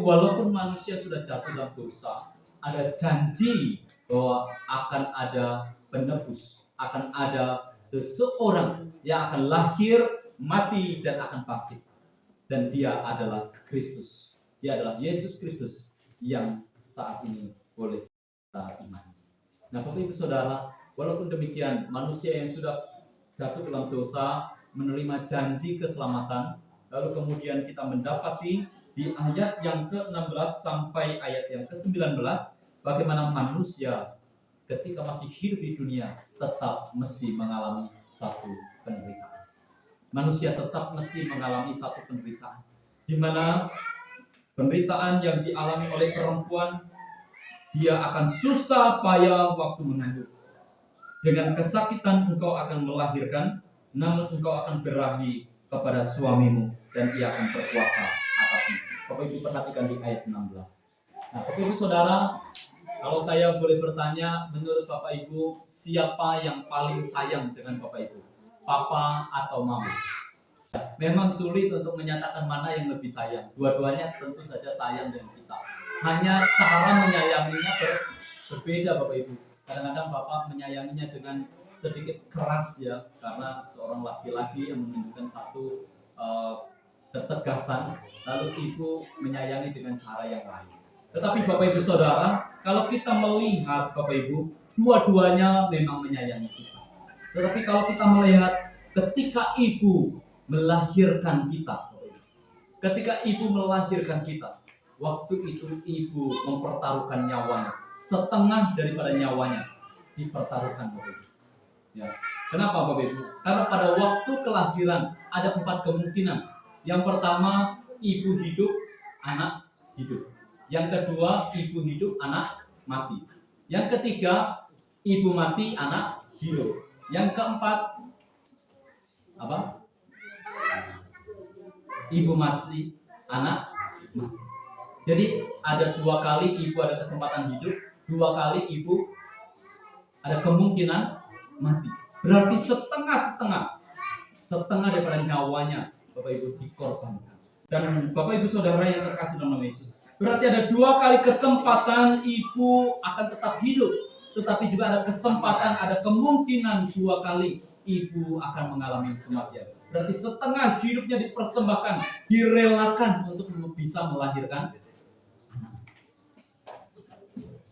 walaupun manusia sudah jatuh dalam dosa, ada janji bahwa akan ada penebus, akan ada seseorang yang akan lahir, mati, dan akan bangkit. Dan dia adalah Kristus. Dia adalah Yesus Kristus yang saat ini boleh kita imani. Nah, Bapak Ibu Saudara, walaupun demikian, manusia yang sudah jatuh dalam dosa menerima janji keselamatan, lalu kemudian kita mendapati di ayat yang ke-16 sampai ayat yang ke-19 bagaimana manusia ketika masih hidup di dunia tetap mesti mengalami satu penderitaan. Manusia tetap mesti mengalami satu penderitaan, di mana penderitaan yang dialami oleh perempuan, dia akan susah payah waktu mengandung. Dengan kesakitan engkau akan melahirkan, namun engkau akan berahi kepada suamimu dan ia akan berkuasa atasmu. Bapak Ibu perhatikan di ayat 16. Nah, Bapak Ibu Saudara, kalau saya boleh bertanya, menurut Bapak Ibu, siapa yang paling sayang dengan Bapak Ibu? Papa atau mama? Memang sulit untuk menyatakan mana yang lebih sayang. Dua-duanya tentu saja sayang dengan kita. Hanya cara menyayanginya berbeda, Bapak Ibu. Kadang-kadang Bapak menyayanginya dengan sedikit keras ya, karena seorang laki-laki yang menunjukkan satu ketegasan, lalu ibu menyayangi dengan cara yang lain. Tetapi Bapak Ibu Saudara, kalau kita melihat Bapak Ibu, dua-duanya memang menyayangi kita. Tetapi kalau kita melihat ketika ibu melahirkan kita, ketika ibu melahirkan kita, waktu itu ibu mempertaruhkan nyawanya, setengah daripada nyawanya dipertaruhkan Bapak Ibu. Ya. Kenapa Bapak Ibu? Karena pada waktu kelahiran ada 4 kemungkinan. Yang pertama, ibu hidup, anak hidup. Yang kedua, ibu hidup, anak mati. Yang ketiga, ibu mati, anak hidup. Yang keempat, apa? Ibu mati, anak mati. Jadi ada 2 kali ibu ada kesempatan hidup, 2 kali ibu ada kemungkinan mati. Berarti setengah daripada nyawanya Bapak Ibu dikorbankan. Dan Bapak Ibu Saudara yang terkasih dalam nama Yesus, berarti ada 2 kali kesempatan ibu akan tetap hidup, tetapi juga ada kesempatan, ada kemungkinan 2 kali ibu akan mengalami kematian. Berarti setengah hidupnya dipersembahkan, direlakan untuk bisa melahirkan anak.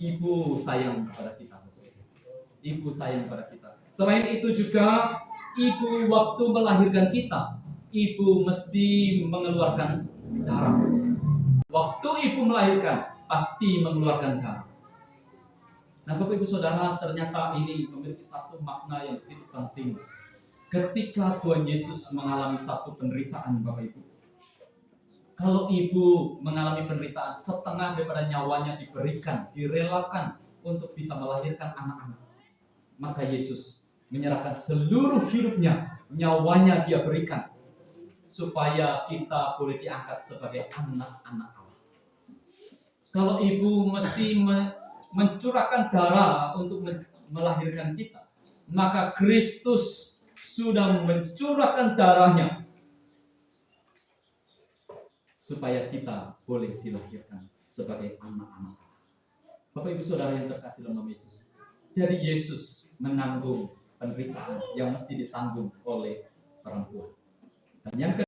Ibu sayang kepada kita. Ibu sayang kepada kita. Selain itu juga ibu waktu melahirkan kita, ibu mesti mengeluarkan darah. Waktu ibu melahirkan pasti mengeluarkan darah. Nah, Bapak Ibu Saudara, ternyata ini memiliki satu makna yang begitu penting. Ketika Tuhan Yesus mengalami satu penderitaan, Bapak Ibu, kalau ibu mengalami penderitaan, setengah daripada nyawanya diberikan, direlakan untuk bisa melahirkan anak-anak. Maka Yesus menyerahkan seluruh hidupnya, nyawanya dia berikan, supaya kita boleh diangkat sebagai anak-anak Allah. Kalau ibu mesti mencurahkan darah untuk melahirkan kita, maka Kristus sudah mencurahkan darahnya supaya kita boleh dilahirkan sebagai anak-anak Allah. Bapak Ibu Saudara yang terkasih dalam nama Yesus, jadi Yesus menanggung penderitaan yang mesti ditanggung oleh perempuan. Dan yang